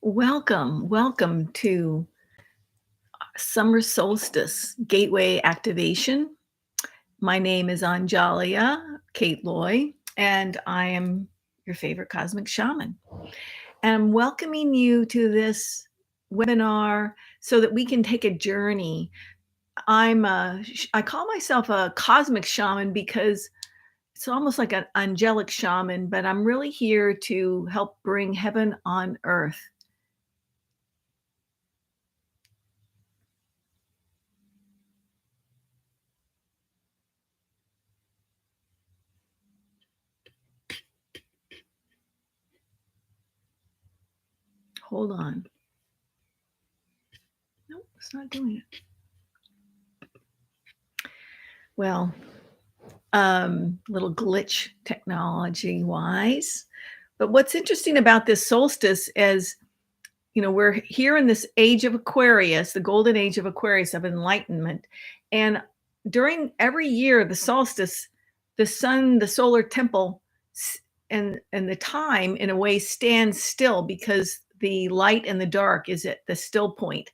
Welcome to Summer Solstice Gateway Activation. My name is Anjalia Kate Loy, and I am your favorite cosmic shaman. And I'm welcoming you to this webinar so that we can take a journey. I call myself a cosmic shaman because it's almost like an angelic shaman, but I'm really here to help bring heaven on earth. Hold on. Nope, it's not doing it. Well, little glitch technology wise. But what's interesting about this solstice is, we're here in this age of Aquarius, the golden age of Aquarius of enlightenment. And during every year, the solstice, the sun, the solar temple, and the time in a way stands still because the light and the dark is at the still point.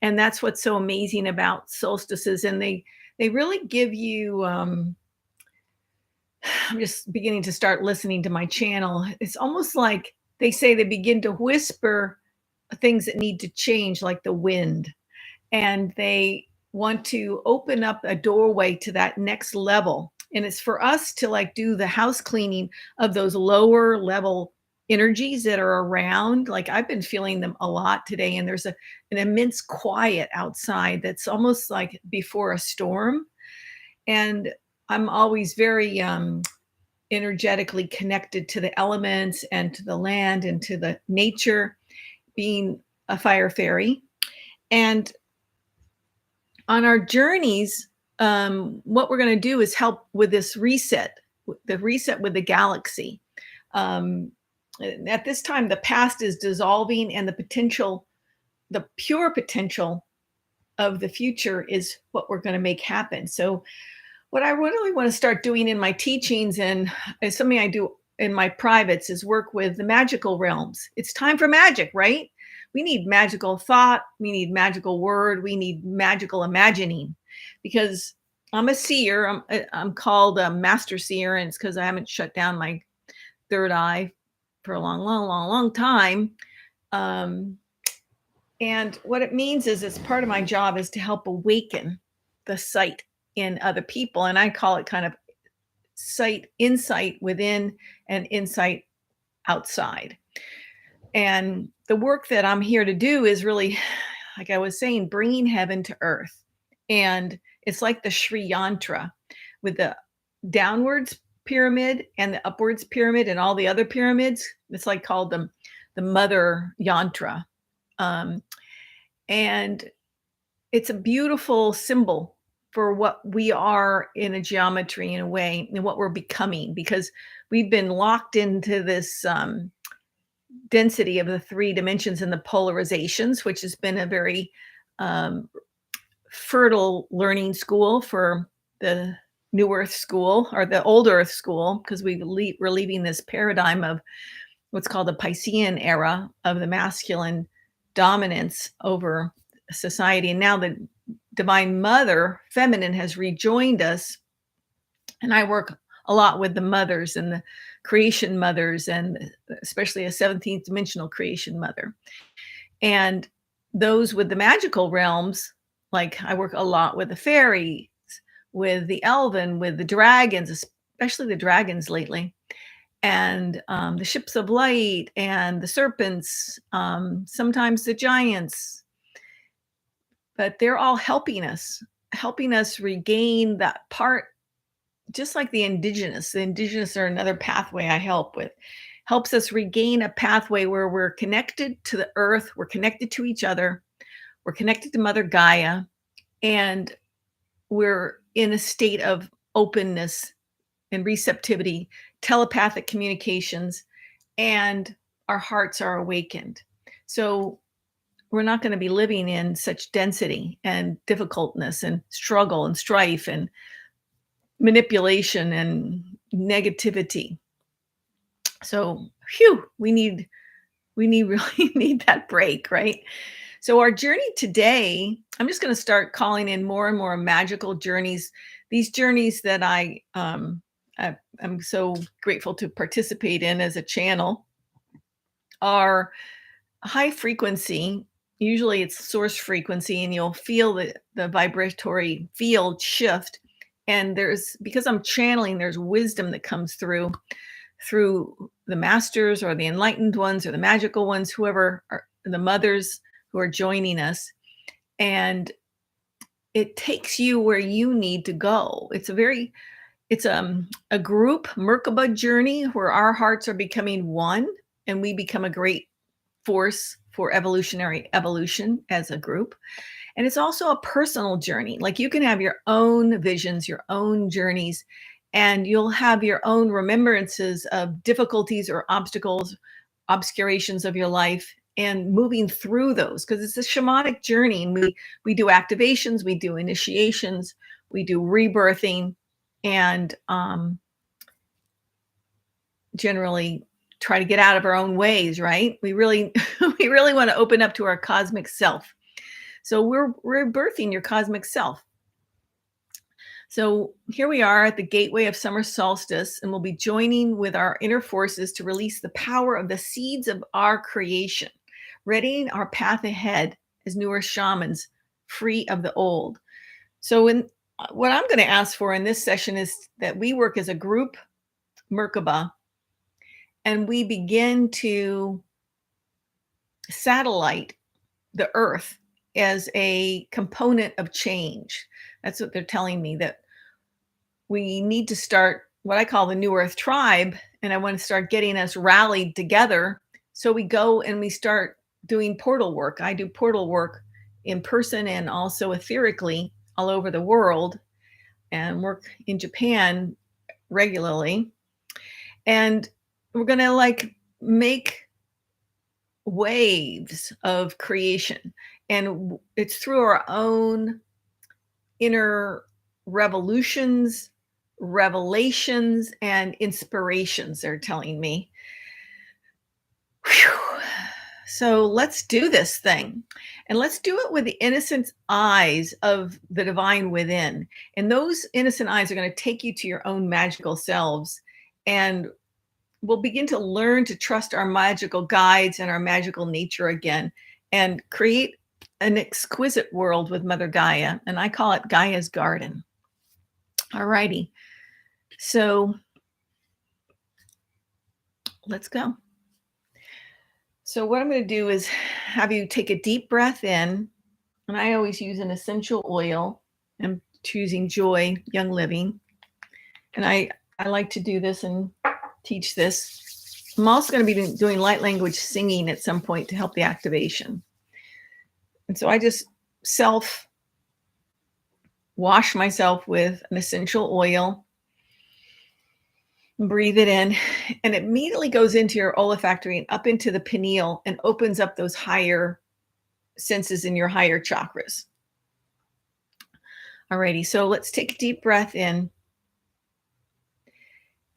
And that's what's so amazing about solstices. And they really give you I'm just beginning to start listening to my channel. It's almost like they say they begin to whisper things that need to change, like the wind. And they want to open up a doorway to that next level. And it's for us to like do the house cleaning of those lower level energies that are around. Like I've been feeling them a lot today. And there's an immense quiet outside that's almost like before a storm. And I'm always very energetically connected to the elements and to the land and to the nature, being a fire fairy. And on our journeys, what we're going to do is help with this reset, the reset with the galaxy. At this time, the past is dissolving, and the potential, the pure potential of the future is what we're going to make happen. So what I really want to start doing in my teachings, and it's something I do in my privates, is work with the magical realms. It's time for magic, right? We need magical thought. We need magical word. We need magical imagining, because I'm a seer. I'm called a master seer, and it's because I haven't shut down my third eye for a long time. And what it means is, it's part of my job is to help awaken the sight in other people. And I call it kind of insight within and insight outside. And the work that I'm here to do is really, like I was saying, bringing heaven to earth. And it's like the Sri Yantra with the downwards pyramid and the upwards pyramid and all the other pyramids. It's like called the mother yantra. And it's a beautiful symbol for what we are in a geometry, in a way, and what we're becoming, because we've been locked into this density of the three dimensions and the polarizations, which has been a very fertile learning school for the New Earth school, or the Old Earth school, because we're leaving this paradigm of what's called the Piscean era of the masculine dominance over society. And now the Divine Mother, feminine, has rejoined us. And I work a lot with the mothers and the creation mothers, and especially a 17th dimensional creation mother. And those with the magical realms, like I work a lot with the fairies, with the elven, with the dragons, especially the dragons lately, and the ships of light and the serpents, sometimes the giants. But they're all helping us regain that part, just like the indigenous. The indigenous are another pathway I help with. Helps us regain a pathway where we're connected to the earth, we're connected to each other, we're connected to Mother Gaia, and we're in a state of openness and receptivity, telepathic communications, and our hearts are awakened. So we're not going to be living in such density and difficultness and struggle and strife and manipulation and negativity. So, we need We need really need that break, right? So our journey today, I'm just going to start calling in more and more magical journeys. These journeys that I'm so grateful to participate in as a channel are high frequency. Usually it's source frequency, and you'll feel the vibratory field shift. And there's, because I'm channeling, there's wisdom that comes through the masters or the enlightened ones or the magical ones, whoever are the mothers who are joining us. And it takes you where you need to go. It's a group Merkaba journey where our hearts are becoming one, and we become a great force for evolutionary evolution as a group. And it's also a personal journey. Like, you can have your own visions, your own journeys, and you'll have your own remembrances of difficulties or obstacles, obscurations of your life, and moving through those, because it's a shamanic journey. And we do activations, we do initiations, we do rebirthing, and generally try to get out of our own ways, right? We really we really want to open up to our cosmic self. So we're rebirthing your cosmic self. So here we are at the gateway of summer solstice, and we'll be joining with our inner forces to release the power of the seeds of our creation, readying our path ahead as newer shamans, free of the old. So what I'm going to ask for in this session is that we work as a group Merkaba, and we begin to satellite the earth as a component of change. That's what they're telling me, that we need to start what I call the New Earth Tribe, and I want to start getting us rallied together. So we go and we start doing portal work. I do portal work in person and also etherically all over the world, and work in Japan regularly. And we're going to like make waves of creation. And it's through our own inner revolutions, revelations, and inspirations, they're telling me. Whew. So let's do this thing. And let's do it with the innocent eyes of the divine within. And those innocent eyes are going to take you to your own magical selves. And we'll begin to learn to trust our magical guides and our magical nature again, and create an exquisite world with Mother Gaia. And I call it Gaia's Garden. All righty. So let's go. So what I'm going to do is have you take a deep breath in. And I always use an essential oil. I'm choosing Joy Young Living. And I like to do this and teach this. I'm also going to be doing light language singing at some point to help the activation. And so I just self wash myself with an essential oil, breathe it in, and it immediately goes into your olfactory and up into the pineal and opens up those higher senses in your higher chakras. Alrighty, so let's take a deep breath in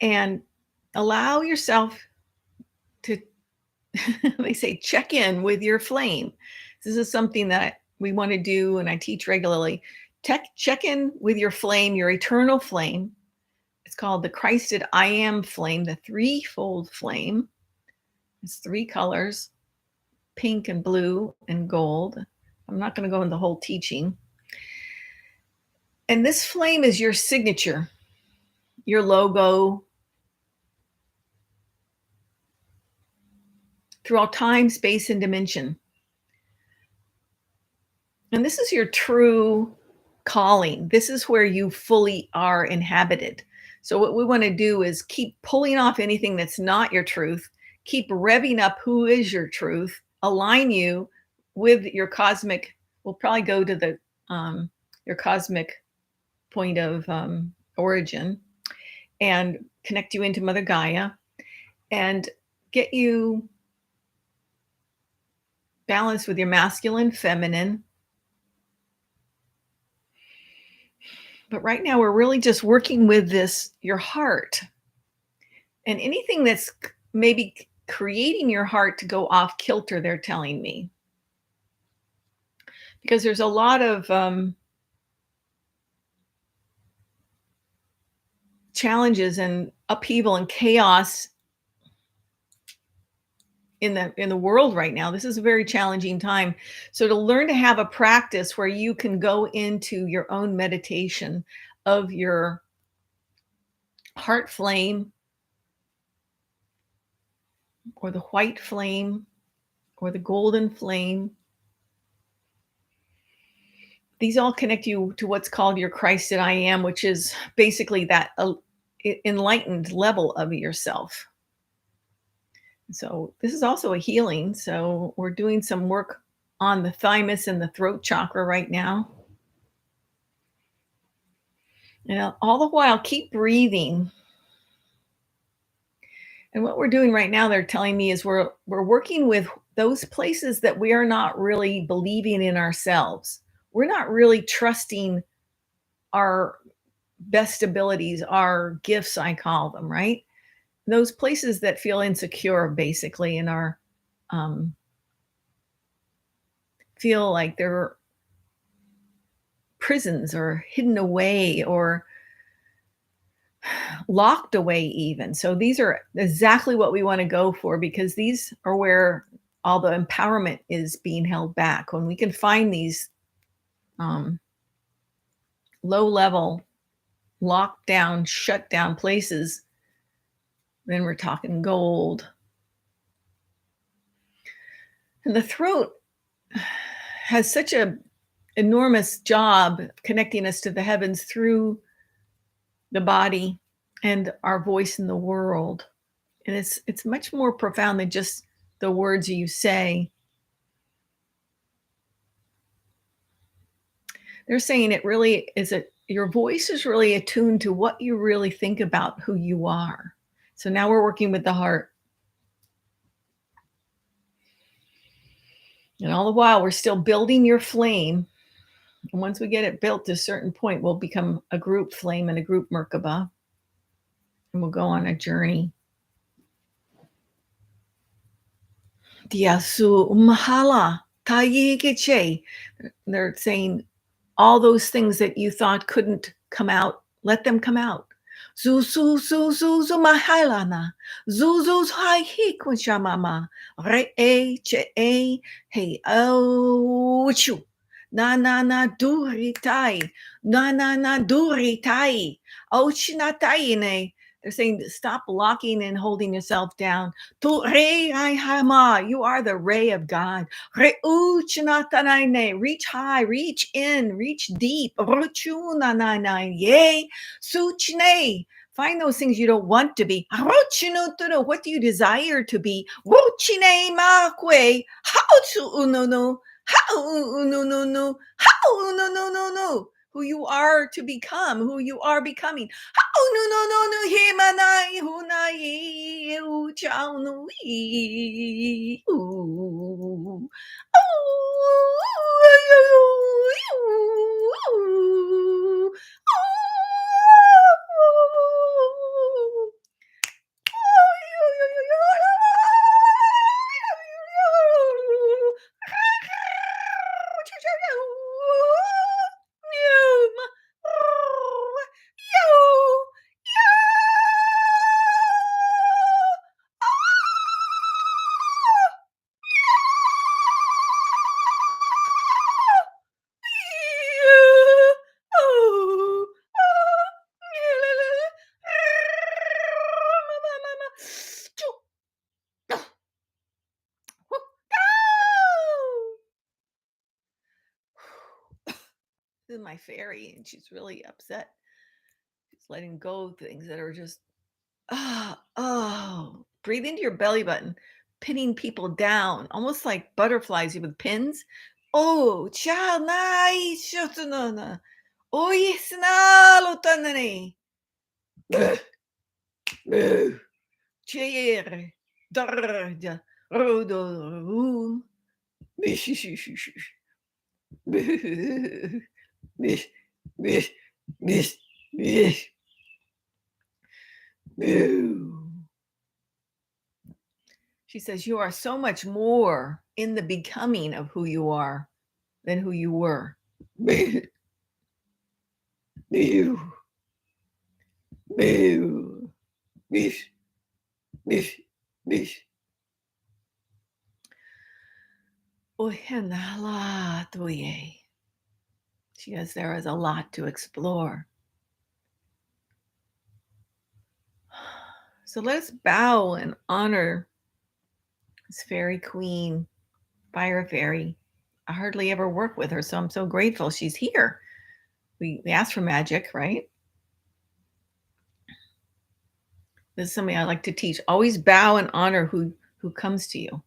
and allow yourself to, they say, check in with your flame. This is something that we want to do, and I teach regularly. Check in with your flame, your eternal flame. It's called the Christed I Am flame, the threefold flame. It's 3 colors, pink and blue and gold. I'm not going to go into the whole teaching. And this flame is your signature, your logo, throughout time, space, and dimension. And this is your true calling. This is where you fully are inhabited. So what we want to do is keep pulling off anything that's not your truth, keep revving up who is your truth, align you with your cosmic. We'll probably go to the your cosmic point of origin, and connect you into Mother Gaia and get you balanced with your masculine, feminine. But right now we're really just working with this, your heart, and anything that's maybe creating your heart to go off kilter, they're telling me. Because there's a lot of challenges and upheaval and chaos in the world right now. This is a very challenging time. So to learn to have a practice where you can go into your own meditation of your heart flame or the white flame or the golden flame. These all connect you to what's called your Christed I am, which is basically that enlightened level of yourself. So this is also a healing. So we're doing some work on the thymus and the throat chakra right now. And all the while, keep breathing. And what we're doing right now, they're telling me, is we're working with those places that we are not really believing in ourselves. We're not really trusting our best abilities, our gifts, I call them, right? Those places that feel insecure, basically, and are feel like they're prisons or hidden away or locked away even. So these are exactly what we want to go for, because these are where all the empowerment is being held back. When we can find these low level, locked down, shut down places, then we're talking gold. And the throat has such a enormous job connecting us to the heavens through the body and our voice in the world. And it's much more profound than just the words you say. They're saying it really is your voice is really attuned to what you really think about who you are. So now we're working with the heart. And all the while, we're still building your flame. And once we get it built to a certain point, we'll become a group flame and a group Merkaba. And we'll go on a journey. Diasu Mahala Tayigeche. They're saying all those things that you thought couldn't come out, let them come out. Zuzu zuzu mahalana. Zuzu hai hikwachamama. Re e che e hey oh chu. Na na na duri tai. Na na na duri tai. Ochinatai ne. They're saying stop locking and holding yourself down. Tu re ai hama. You are the ray of God. Reach high, reach in, reach deep. Yay. Suchne. Find those things you don't want to be. What do you desire to be? Wuchine makwe. How to no. How no. How no. Who you are to become, who you are becoming. How no. Himanai hunai uchao no. This is my fairy, and she's really upset. She's letting go of things that are just, breathe into your belly button, pinning people down, almost like butterflies with pins. Oh, cha nai shotunona. Oh, yes, na lotanani. Chair. Darja. Rodo. She says, you are so much more in the becoming of who you are than who you were. Boo. Boo. Boo. Bish. Bish. Bish. She says there is a lot to explore. So let's bow and honor this fairy queen, Fire Faery. I hardly ever work with her, so I'm so grateful she's here. We asked for magic, right? This is something I like to teach. Always bow and honor who comes to you.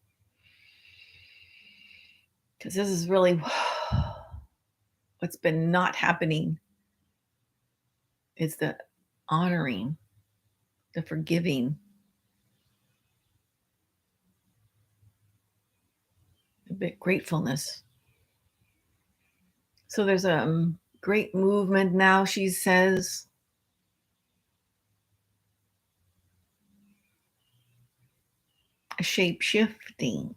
Because this is really what's been not happening, is the honoring, the forgiving, a bit gratefulness. So there's a great movement now, she says. A shape shifting.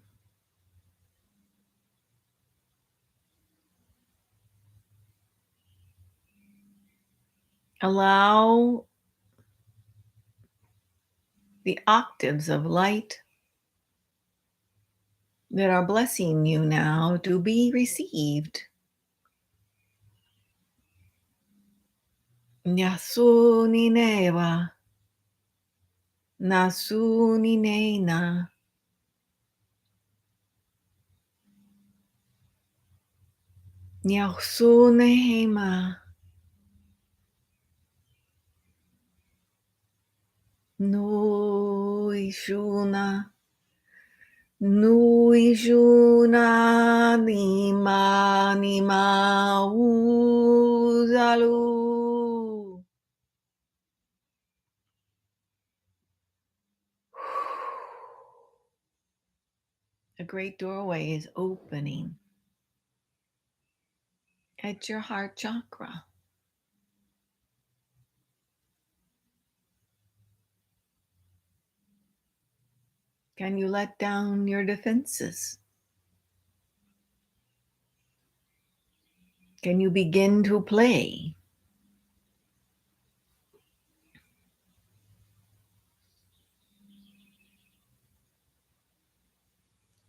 Allow the octaves of light that are blessing you now to be received. Nyasuni neva, nasuni nena, nyasune hema, no ishuna, no ishuna nima nima uzalu. A great doorway is opening at your heart chakra. Can you let down your defenses? Can you begin to play?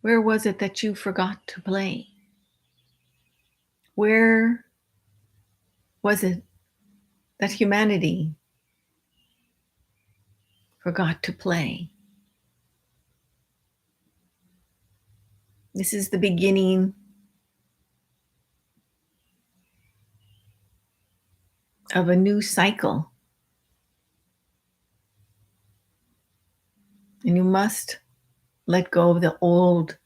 Where was it that you forgot to play? Where was it that humanity forgot to play? This is the beginning of a new cycle. And you must let go of the old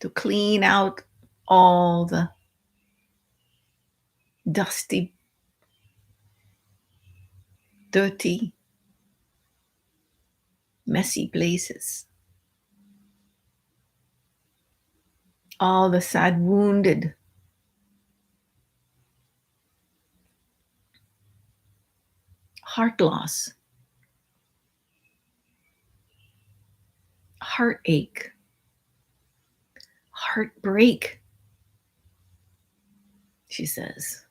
to clean out all the dusty, dirty, messy places. All the sad, wounded, heart loss, heartache, heartbreak, she says.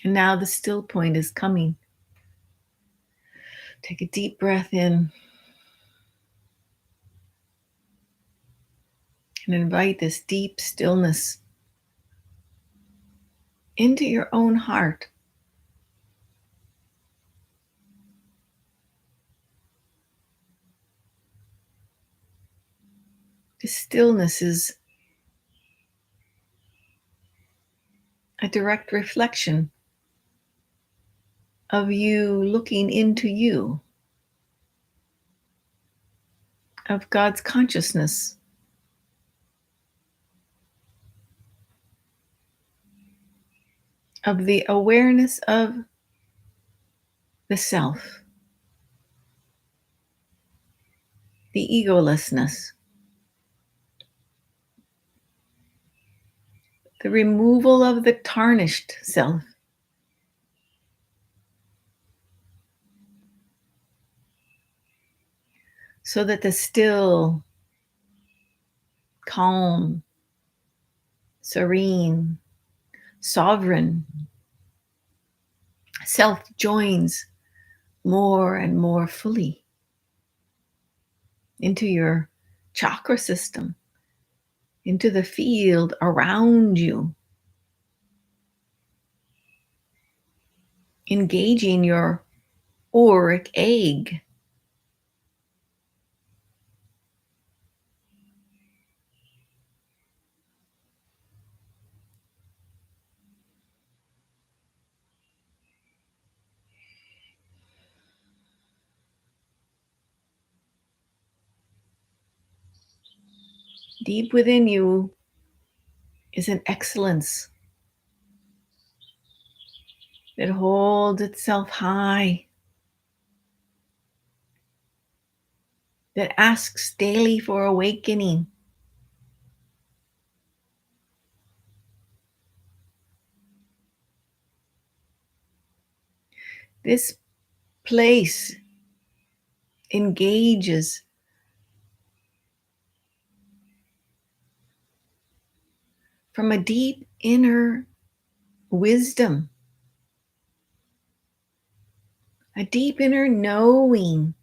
And now the still point is coming. Take a deep breath in and invite this deep stillness into your own heart. This stillness is a direct reflection of you looking into you, of God's consciousness, of the awareness of the self, the egolessness, the removal of the tarnished self. So that the still, calm, serene, sovereign self joins more and more fully into your chakra system, into the field around you, engaging your auric egg. Deep within you is an excellence that holds itself high, that asks daily for awakening. This place engages from a deep inner wisdom, a deep inner knowing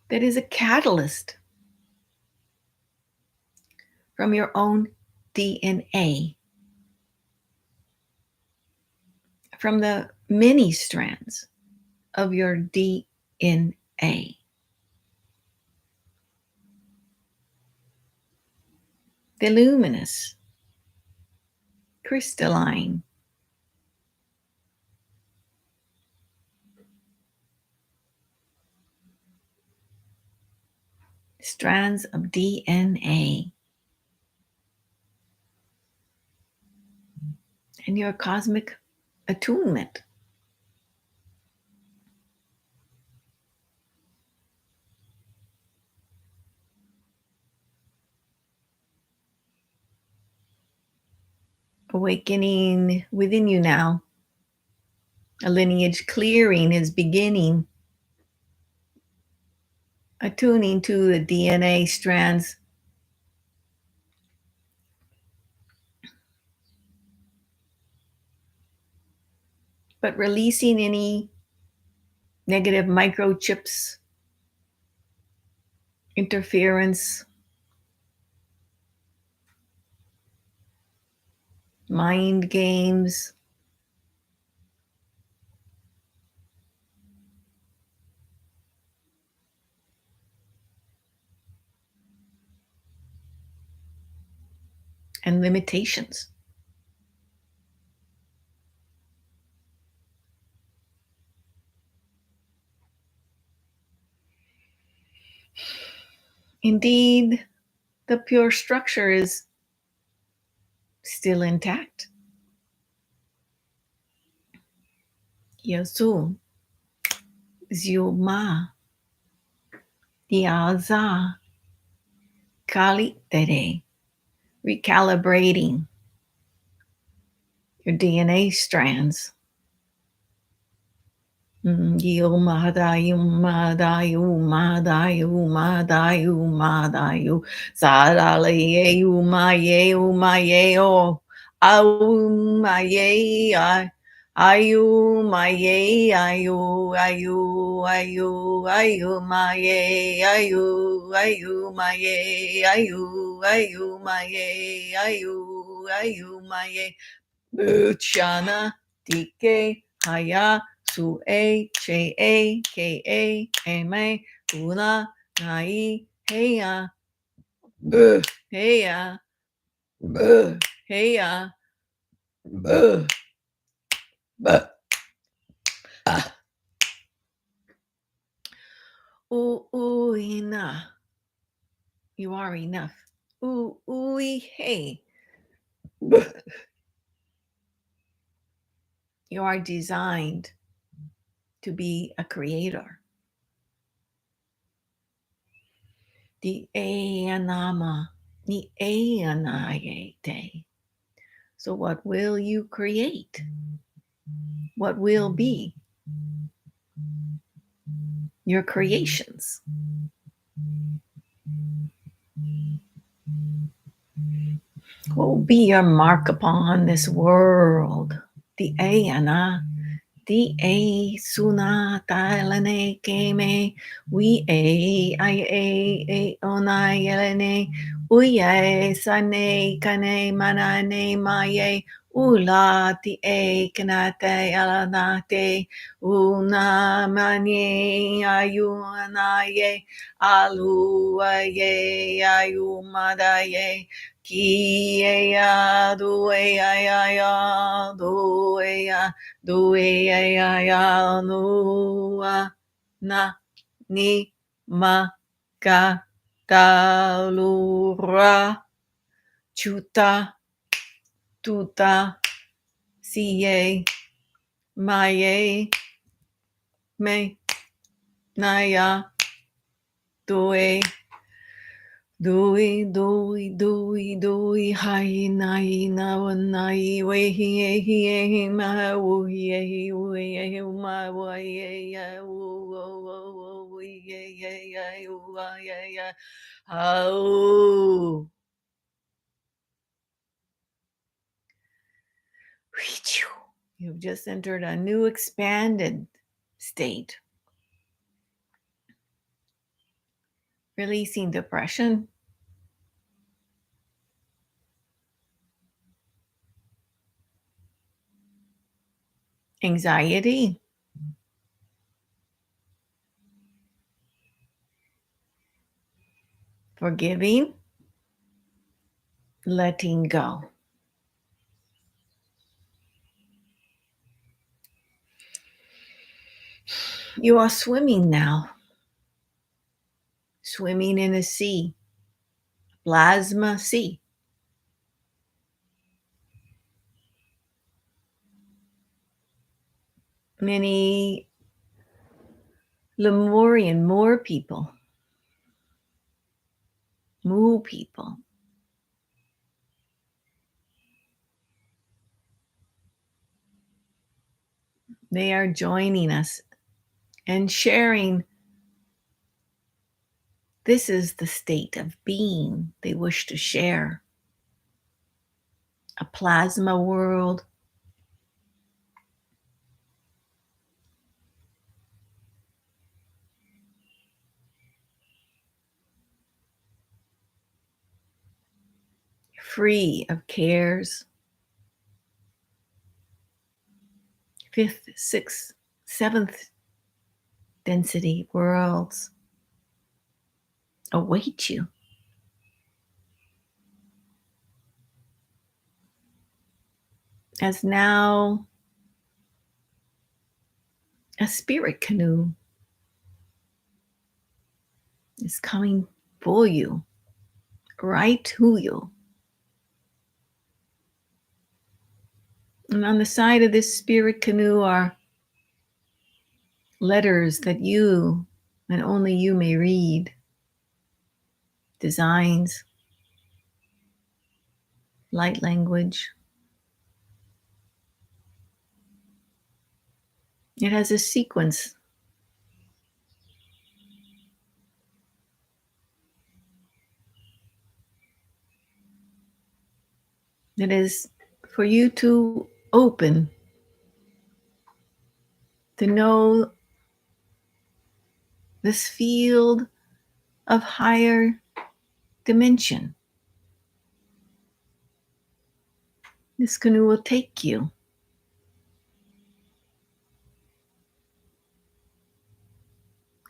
that is a catalyst from your own DNA, from the many strands of your DNA. The luminous, crystalline, strands of DNA and your cosmic attunement. Awakening within you now. A lineage clearing is beginning, attuning to the DNA strands, but releasing any negative microchips, interference, mind games, and limitations. Indeed, the pure structure is still intact. Yasu, Ziuma, Diaza, Kali Tere, recalibrating your DNA strands. Yuma Yuma Yuma Yuma Yuma Yu Sadale Yuma Yuma Yeo Auma Ye Ayu my ye ayu ayu ayu ayu my ye ayu my ye ayu my ye ayu my ye Buchana Dike Haya Su A Che A K A Ame Una Nai Heya Heya Heya Ina. You are enough. Hey. You are designed to be a creator. The Anama Ni Eanaye. So what will you create? What will be? Your creations. What will be your mark upon this world? The Eana. The A Suna Tailane Kame. We A Onai Yelene. Uye Sane Kane Manane Maye. Ula ti e kanate alanate una manye ayuanaye aluaye ayumadaye ki ya duwe ya duwe ya duwe ya nua na ni ma ka talura chuta tuta siye maye me naya doe doi hai nai na nai we he ma wo he we ma wo ya wo we ya wa ya how you've just entered a new expanded state, releasing depression, anxiety, forgiving, letting go. You are swimming now, swimming in a sea, plasma sea. Many Lemurian Moor people, Moo people, they are joining us and sharing. This is the state of being they wish to share. A plasma world, free of cares. 5th, 6th, 7th density worlds await you. As now a spirit canoe is coming for you, right to you. And on the side of this spirit canoe are letters that you and only you may read, designs, light language. It has a sequence. That is for you to open, to know this field of higher dimension. This canoe will take you.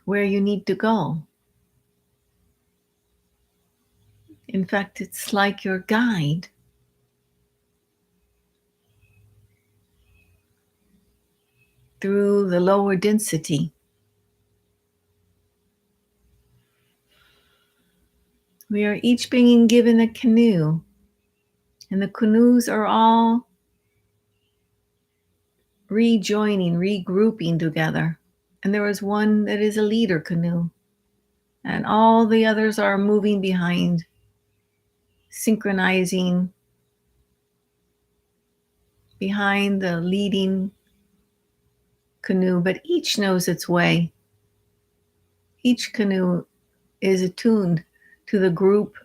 Where you need to go. In fact, it's like your guide. Through the lower density. We are each being given a canoe, and the canoes are all rejoining, regrouping together. And there is one that is a leader canoe, and all the others are moving behind. synchronizing behind the leading canoe, but each knows its way. Each canoe is attuned to the group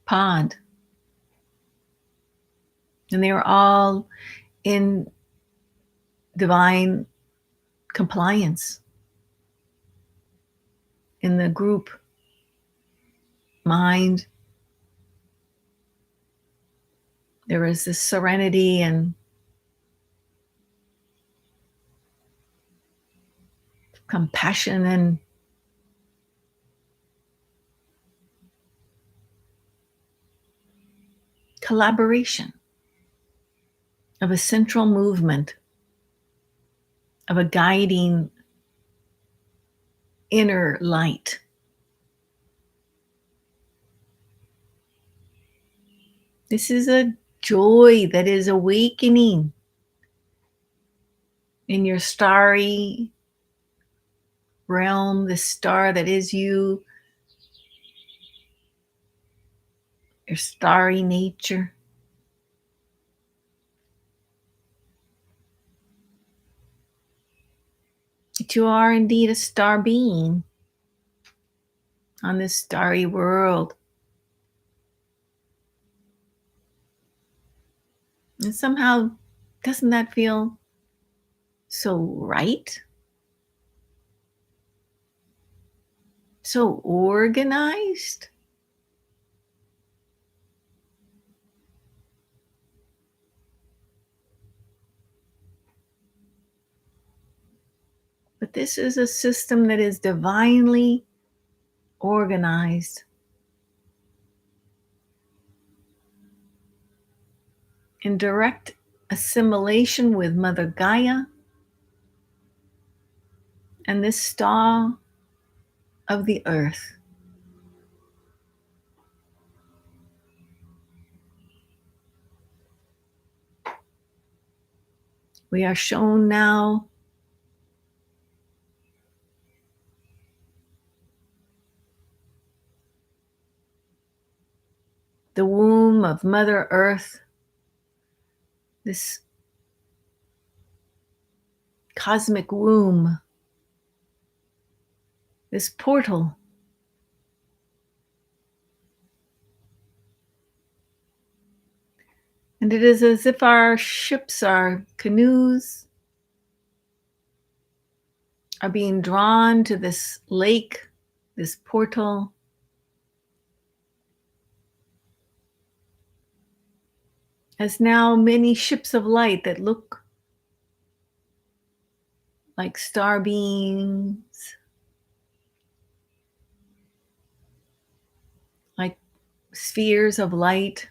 pod, and they are all in divine compliance in the group mind. There is this serenity and compassion and collaboration of a central movement, of a guiding inner light. This is a joy that is awakening in your starry realm, the star that is you, your starry nature. That you are indeed a star being on this starry world. And somehow, doesn't that feel so right? So organized? But this is a system that is divinely organized in direct assimilation with Mother Gaia and this star of the earth. We are shown now the womb of Mother Earth, this cosmic womb, this portal. And it is as if our ships, our canoes, are being drawn to this lake, this portal. As now many ships of light that look like star beings, like spheres of light,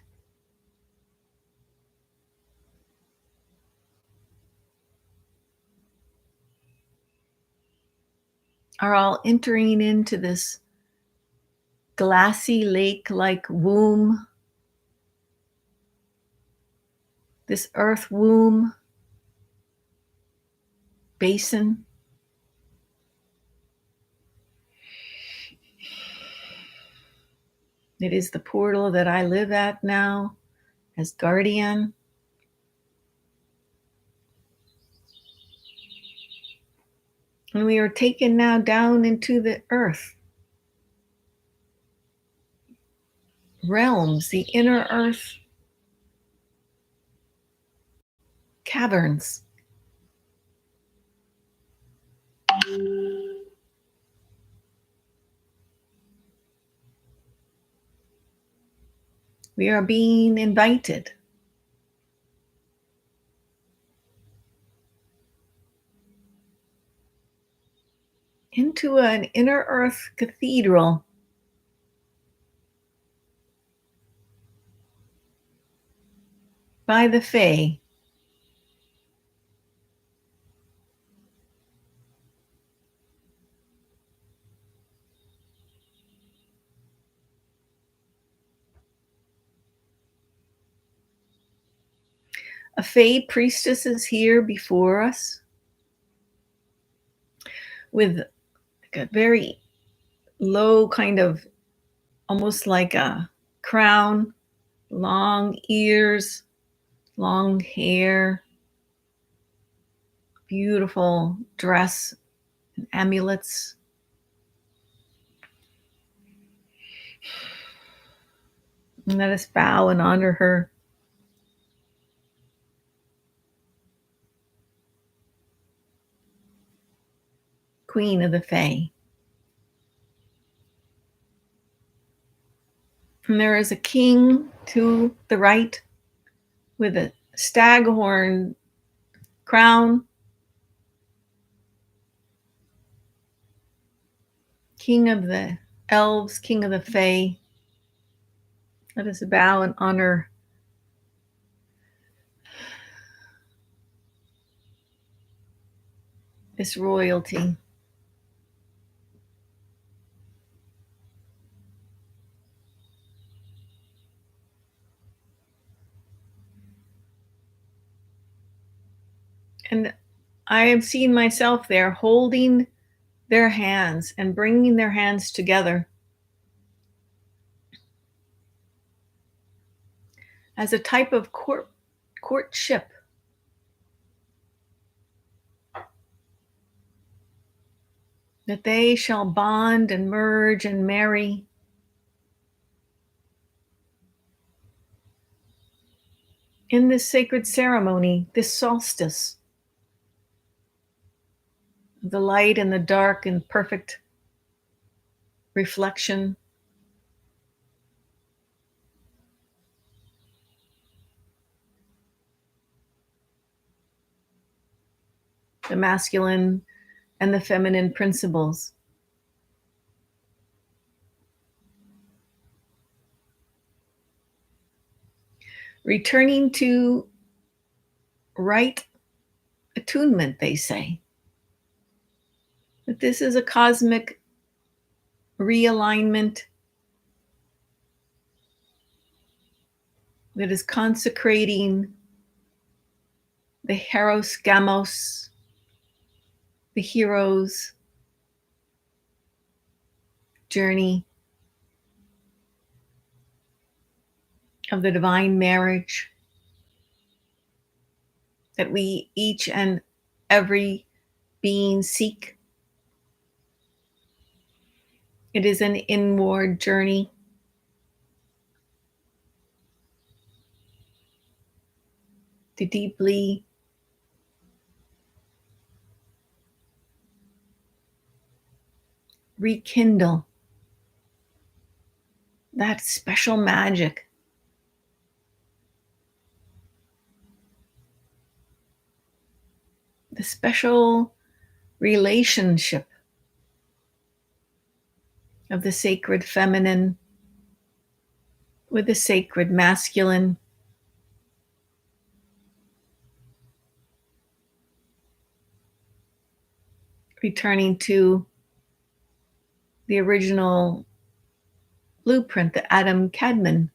are all entering into this glassy lake-like womb, this earth womb basin. It is the portal that I live at now as guardian. And we are taken now down into the earth realms, the inner earth caverns. We are being invited into an inner earth cathedral by the Fae. A Fae priestess is here before us with a very low kind of, almost like a crown, long ears, long hair, beautiful dress and amulets. And let us bow and honor her. Queen of the Fae. And there is a king to the right with a staghorn crown. King of the elves, king of the Fae. Let us bow and honor this royalty. And I have seen myself there holding their hands and bringing their hands together as a type of courtship. That they shall bond and merge and marry in this sacred ceremony, this solstice. The light and the dark in perfect reflection. The masculine and the feminine principles. Returning to right attunement, they say. That this is a cosmic realignment that is consecrating the Heiros Gamos, the hero's journey of the divine marriage that we each and every being seek. It is an inward journey. To deeply rekindle that special magic. The special relationship of the sacred feminine with the sacred masculine. Returning to the original blueprint, the Adam Kadmon.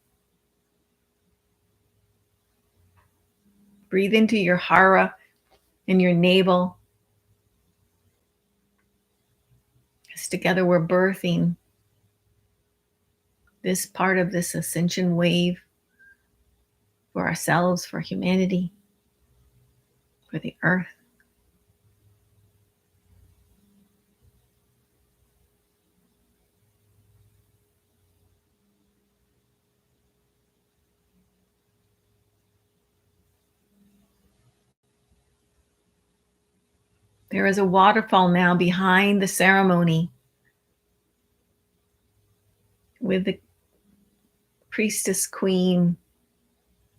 Breathe into your hara and your navel. As together we're birthing this part of this ascension wave for ourselves, for humanity, for the earth. There is a waterfall now behind the ceremony with the priestess queen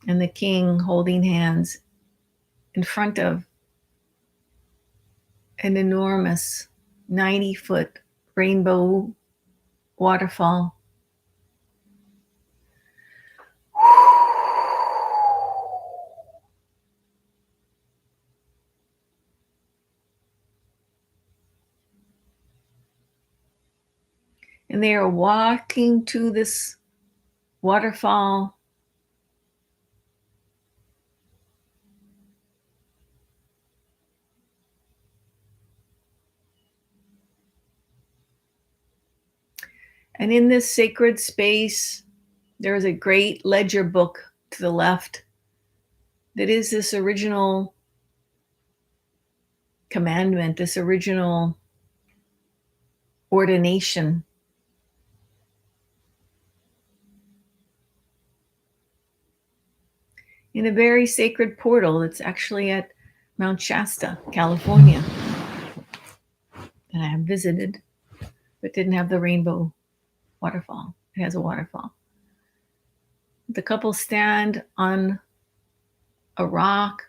and the king holding hands in front of an enormous 90-foot rainbow waterfall. And they are walking to this waterfall. And in this sacred space, There is a great ledger book to the left that is this original commandment, this original ordination. In a very sacred portal that's actually at Mount Shasta, California, that I have visited, but didn't have the rainbow waterfall. It has a waterfall. The couple stand on a rock,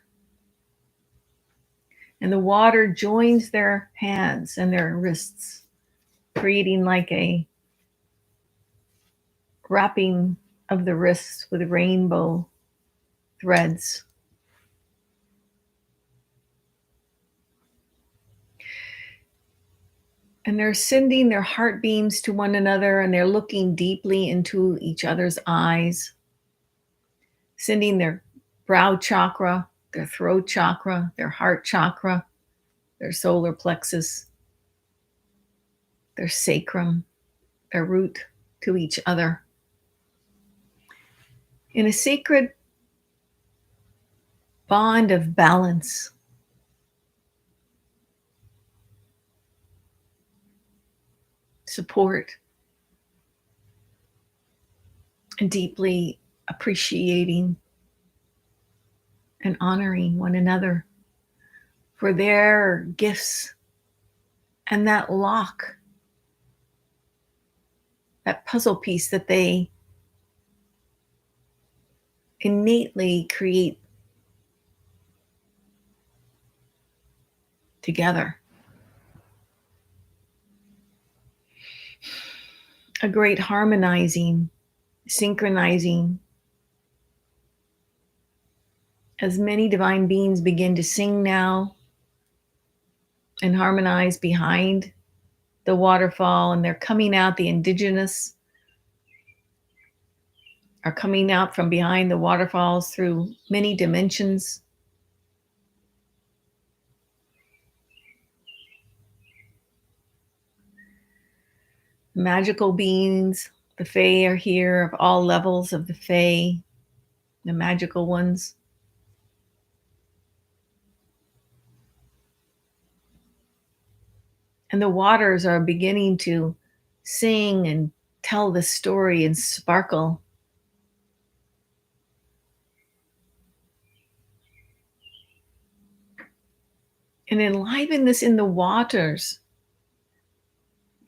and the water joins their hands and their wrists, creating like a wrapping of the wrists with rainbow threads. And they're sending their heartbeams to one another, and they're looking deeply into each other's eyes, sending their brow chakra, their throat chakra, their heart chakra, their solar plexus, their sacrum, their root to each other. In a sacred bond of balance, support, and deeply appreciating and honoring one another for their gifts and that lock, that puzzle piece that they innately create together. A great harmonizing, synchronizing, as many divine beings begin to sing now and harmonize behind the waterfall, and they're coming out, the indigenous are coming out from behind the waterfalls through many dimensions. Magical beings, the Fae are here of all levels of the Fae, the magical ones. And the waters are beginning to sing and tell the story and sparkle. And enliven this in the waters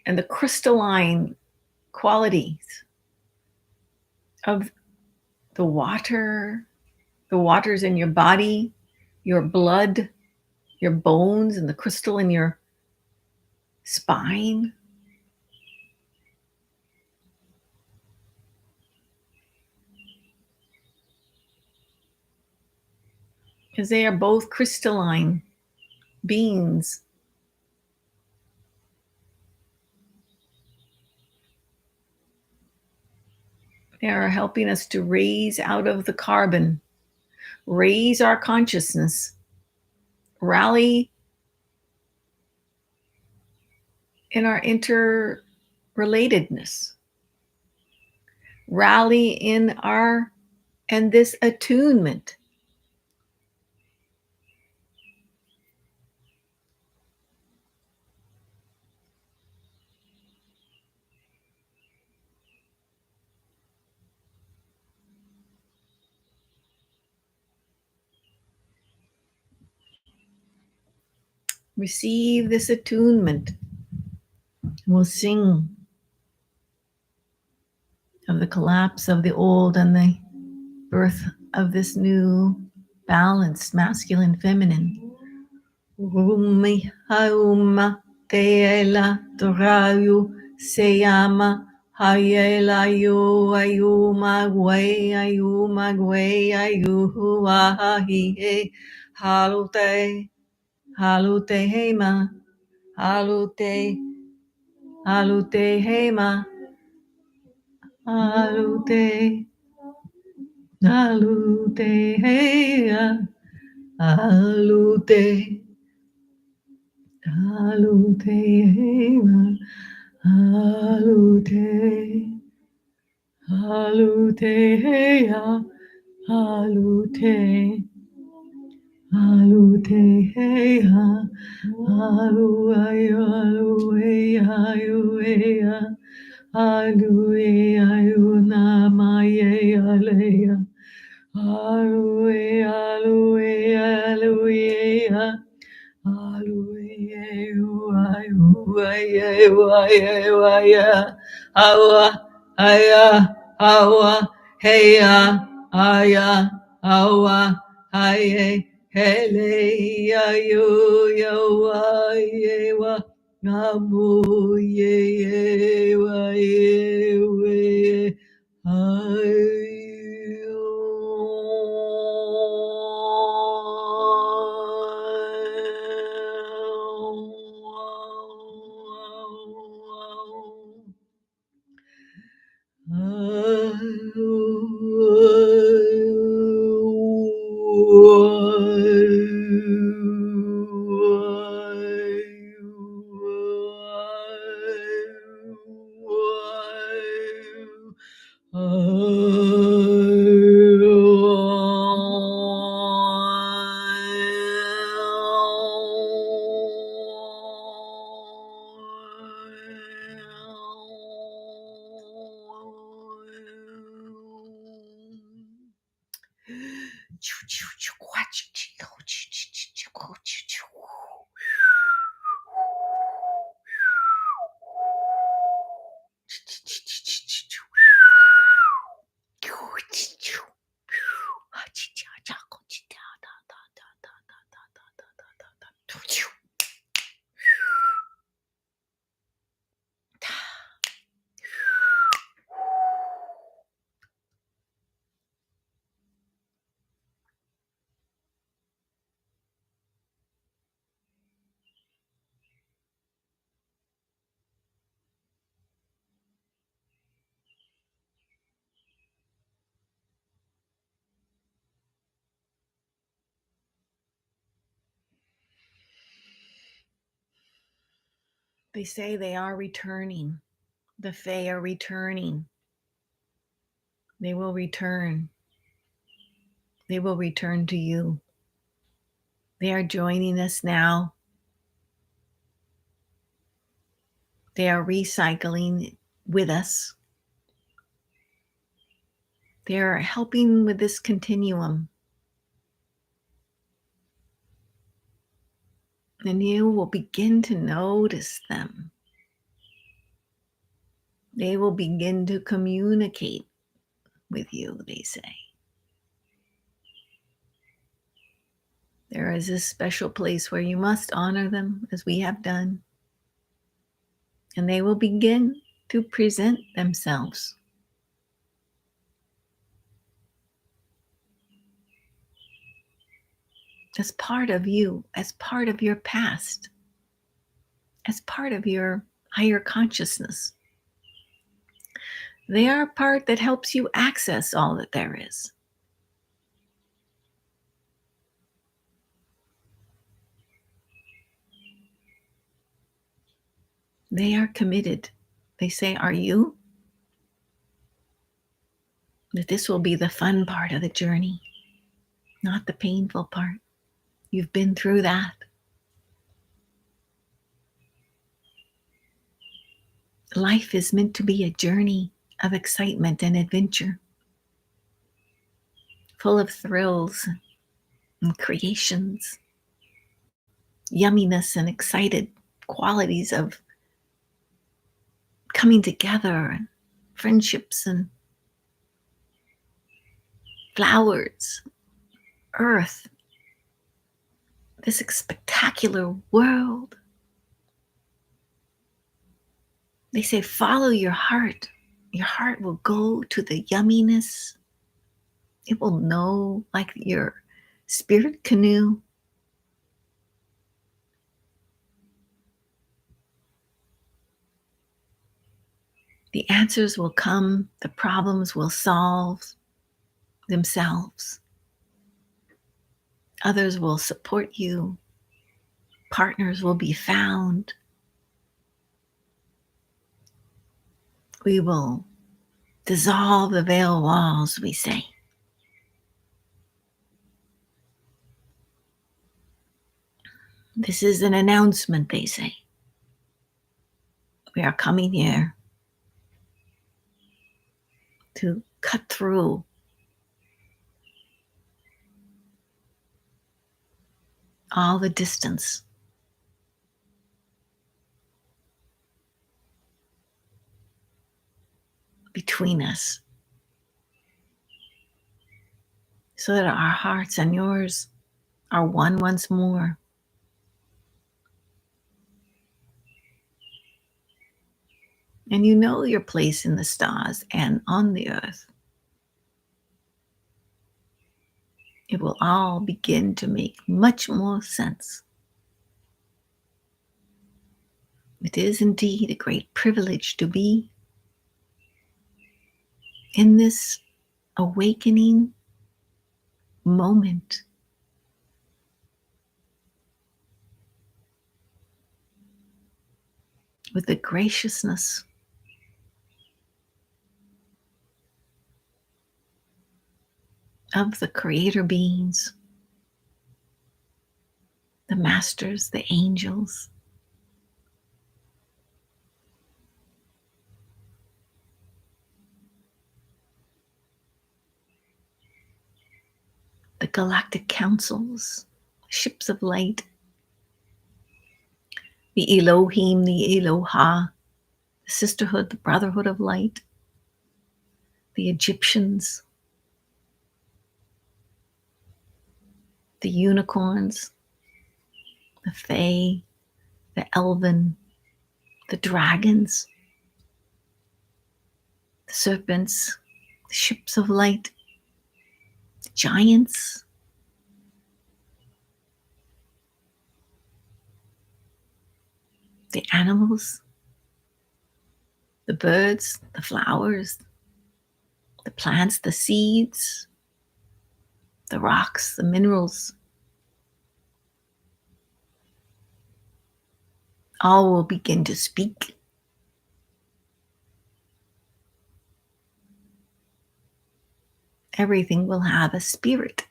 and the crystalline qualities of the water, the waters in your body, your blood, your bones, and the crystal in your spine. Because they are both crystalline beings. They are helping us to raise out of the carbon, raise our consciousness, rally in our interrelatedness, rally in our and this attunement. Receive this attunement. We'll sing of the collapse of the old and the birth of this new balanced masculine feminine. Umi hauma teela torayu seyama hayela yu ayuma gwe ayuma gwe ayuhua hihe halute halute hema halute halute hema halute halute heya halute halute hema halute Alute heya, alute, alute heya, alu ayu alu ayu ayu alu ayu namaye aleya, alu alu alu Awa, aya, awa, heya, aya, awa, aye, hele, ayo, yawa, yewa, namu, ye, wa, ye, we, They say they are returning. The Fae are returning. They will return. They will return to you. They are joining us now. They are recycling with us. They are helping with this continuum. And you will begin to notice them. They will begin to communicate with you, they say. There is a special place where you must honor them as we have done. And they will begin to present themselves. As part of you, as part of your past, as part of your higher consciousness. They are a part that helps you access all that there is. They are committed. They say, are you? That this will be the fun part of the journey, not the painful part. You've been through that. Life is meant to be a journey of excitement and adventure, full of thrills and creations, yumminess and excited qualities of coming together and friendships and flowers, earth, this spectacular world. They say, follow your heart. Your heart will go to the yumminess. It will know, like your spirit canoe. The answers will come. The problems will solve themselves. Others will support you. Partners will be found. We will Dissolve the veil walls, we say. This is an announcement, they say. We are coming here to cut through all the distance between us so that our hearts and yours are one once more. And you know your place in the stars and on the earth. It will all begin to make much more sense. It is indeed a great privilege to be in this awakening moment. With the graciousness of the creator beings, the masters, the angels, the galactic councils, ships of light, the Elohim, the Eloha, the sisterhood, the brotherhood of light, the Egyptians, the unicorns, the Fae, the Elven, the dragons, the serpents, the ships of light, the giants, the animals, the birds, the flowers, the plants, the seeds, the rocks, the minerals, all will begin to speak. Everything will have a spirit.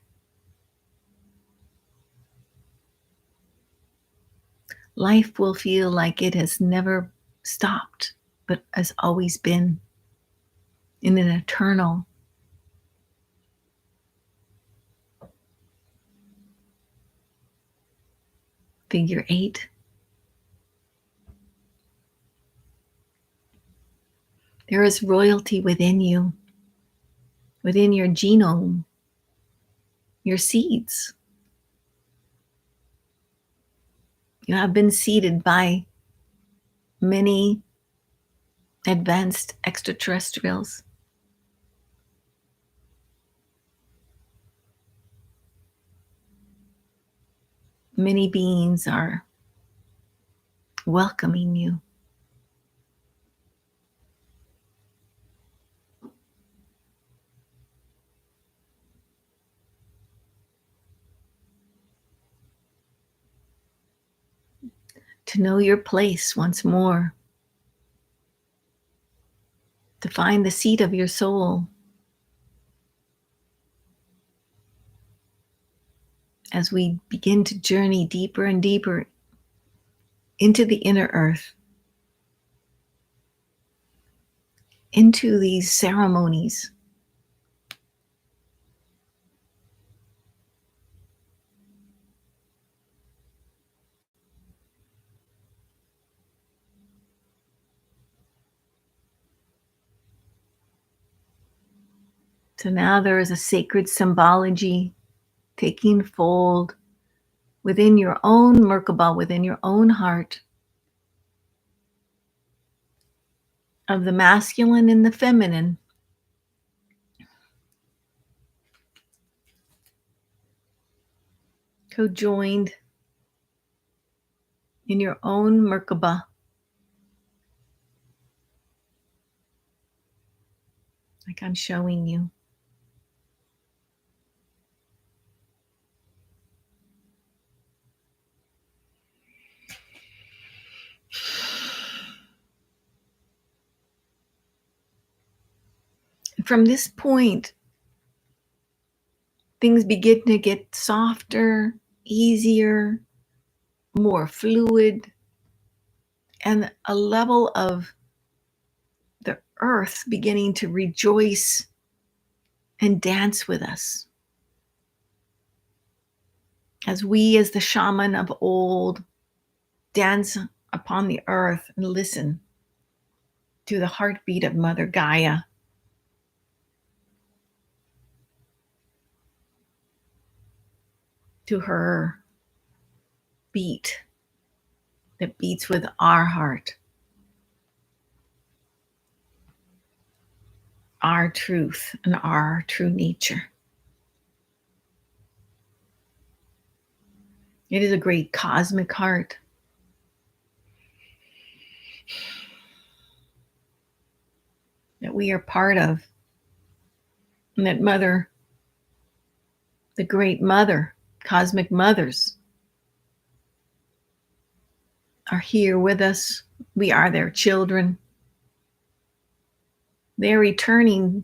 Life will feel like it has never stopped, but has always been in an eternal figure 8. There is royalty within you, within your genome, your seeds. You have been seeded by many advanced extraterrestrials. Many beings are welcoming you. To know your place once more, to find the seat of your soul as we begin to journey deeper and deeper into the inner earth, into these ceremonies. So now there is a sacred symbology taking fold within your own Merkaba, within your own heart, of the masculine and the feminine, co-joined in your own Merkaba. Like I'm showing you. From this point, things begin to get softer, easier, more fluid, and a level of the earth beginning to rejoice and dance with us. As we, as the shaman of old, dance upon the earth and listen to the heartbeat of Mother Gaia. To her beat that beats with our heart, our truth, and our true nature. It is a great cosmic heart. That we are part of. And that Mother, the great Mother, cosmic mothers, are here with us. We are their children. They're returning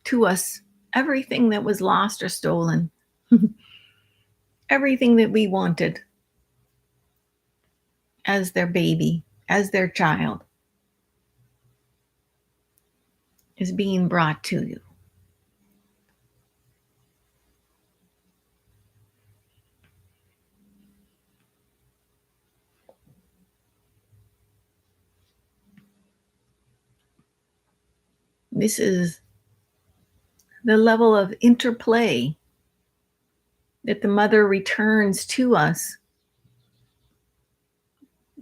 to us everything that was lost or stolen. Everything that we wanted as their baby, as their child, is being brought to you. This is the level of interplay that the Mother returns to us,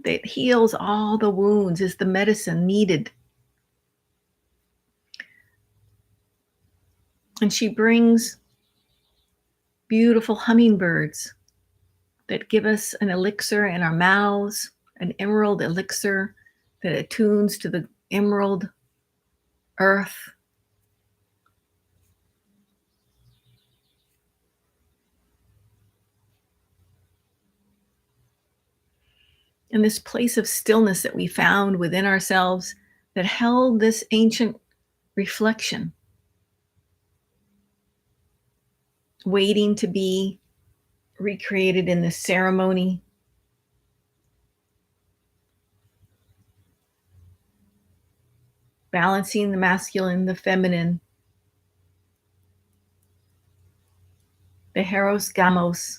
that heals all the wounds, is the medicine needed. And she brings beautiful hummingbirds that give us an elixir in our mouths, an emerald elixir that attunes to the emerald earth. And this place of stillness that we found within ourselves that held this ancient reflection, waiting to be recreated in this ceremony. Balancing the masculine, the feminine, the Heiros Gamos,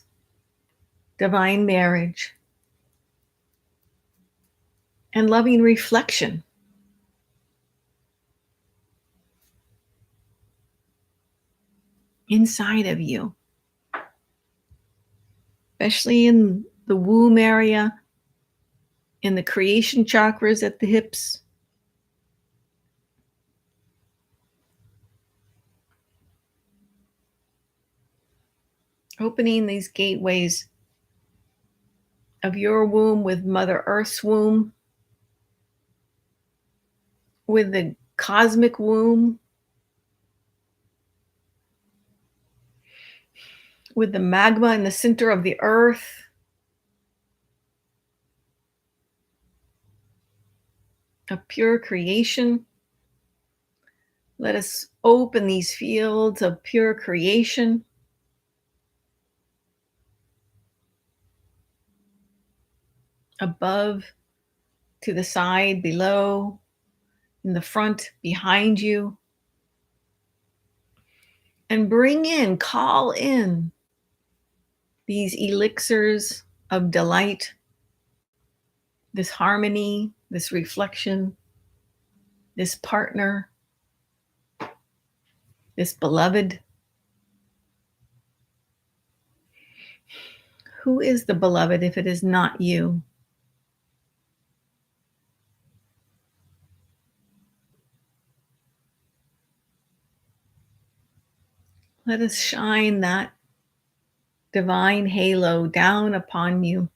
divine marriage, and loving reflection. Inside of you, especially in the womb area, in the creation chakras at the hips. Opening these gateways of your womb with Mother Earth's womb, with the cosmic womb, with the magma in the center of the earth, of pure creation. Let us open these fields of pure creation. Above, to the side, below, in the front, behind you. And bring in, call in these elixirs of delight, this harmony, this reflection, this partner, this beloved. Who is the beloved if it is not you? Let us shine that divine halo down upon you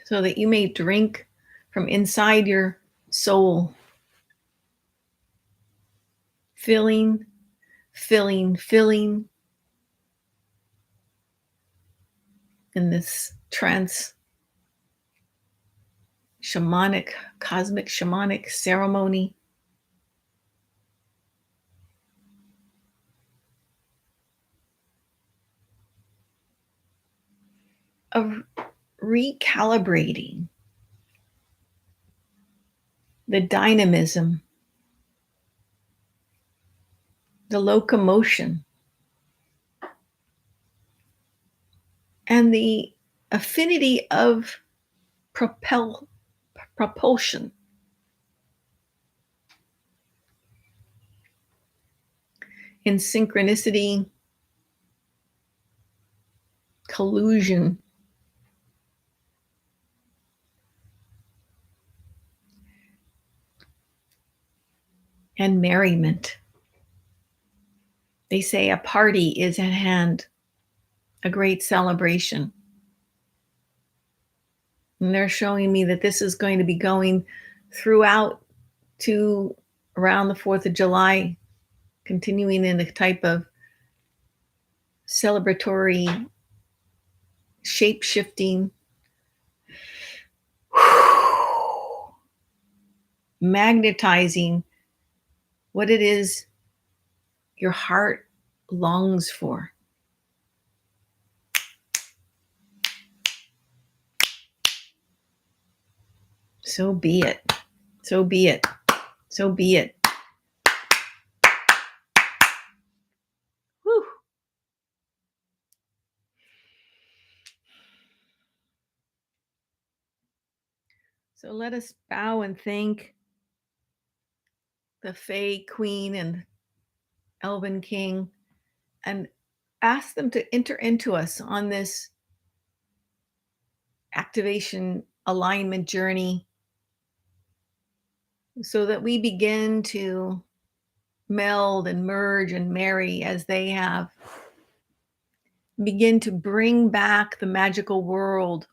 so that you may drink from inside your soul, filling, filling, filling in this trance shamanic, cosmic shamanic ceremony. of recalibrating the dynamism, the locomotion, and the affinity of propulsion in synchronicity, collusion, and merriment. They say a party is at hand, a great celebration. And they're showing me that this is going to be going throughout to around the 4th of July, continuing in a type of celebratory, shape-shifting, magnetizing what it is your heart longs for. So be it. So be it. So be it. Whew. So let us bow and thank the Fae Queen and Elven King and ask them to enter into us on this activation alignment journey so that we begin to meld and merge and marry as they have. Begin to bring back the magical world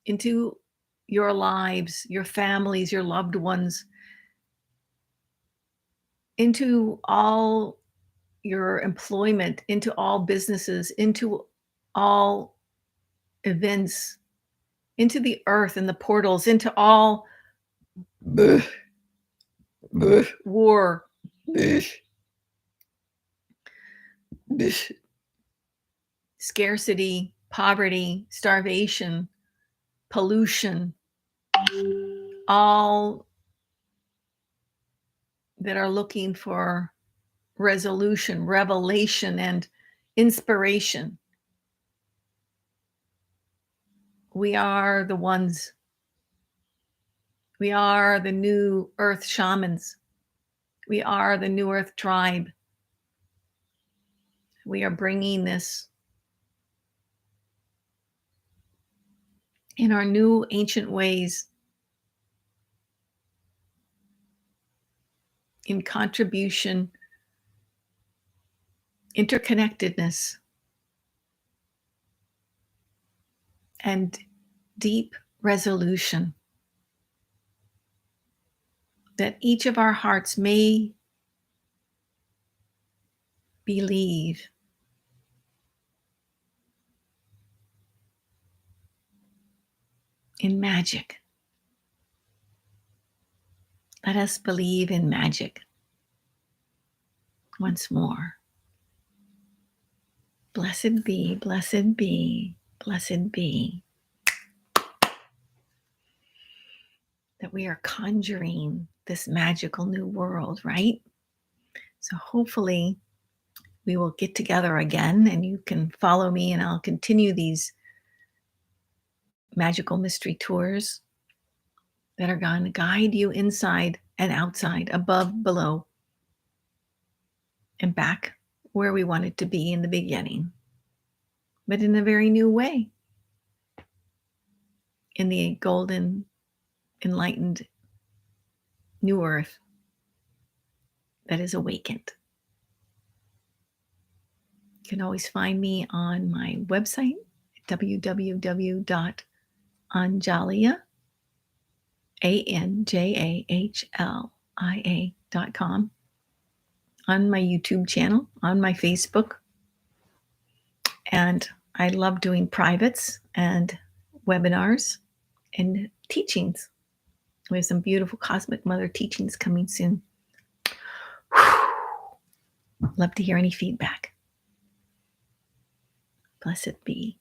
into your lives, your families, your loved ones, into all your employment, into all businesses, into all events, into the earth and the portals, into all war, scarcity, poverty, starvation, pollution, all that are looking for resolution, revelation, and inspiration. We are the ones. We are the new earth shamans. We are the new earth tribe. We are bringing this in our new ancient ways, in contribution, interconnectedness, and deep resolution, that each of our hearts may believe in magic. Let us believe in magic once more. Blessed be, blessed be, blessed be that we are conjuring this magical new world, right? So hopefully we will get together again and you can follow me and I'll continue these magical mystery tours that are going to guide you inside and outside, above, below, and back where we wanted to be in the beginning, but in a very new way, in the golden, enlightened new earth that is awakened. You can always find me on my website, www.anjalia.com, on my YouTube channel, on my Facebook. And I love doing privates and webinars and teachings. We have some beautiful Cosmic Mother teachings coming soon. Love to hear any feedback. Blessed be.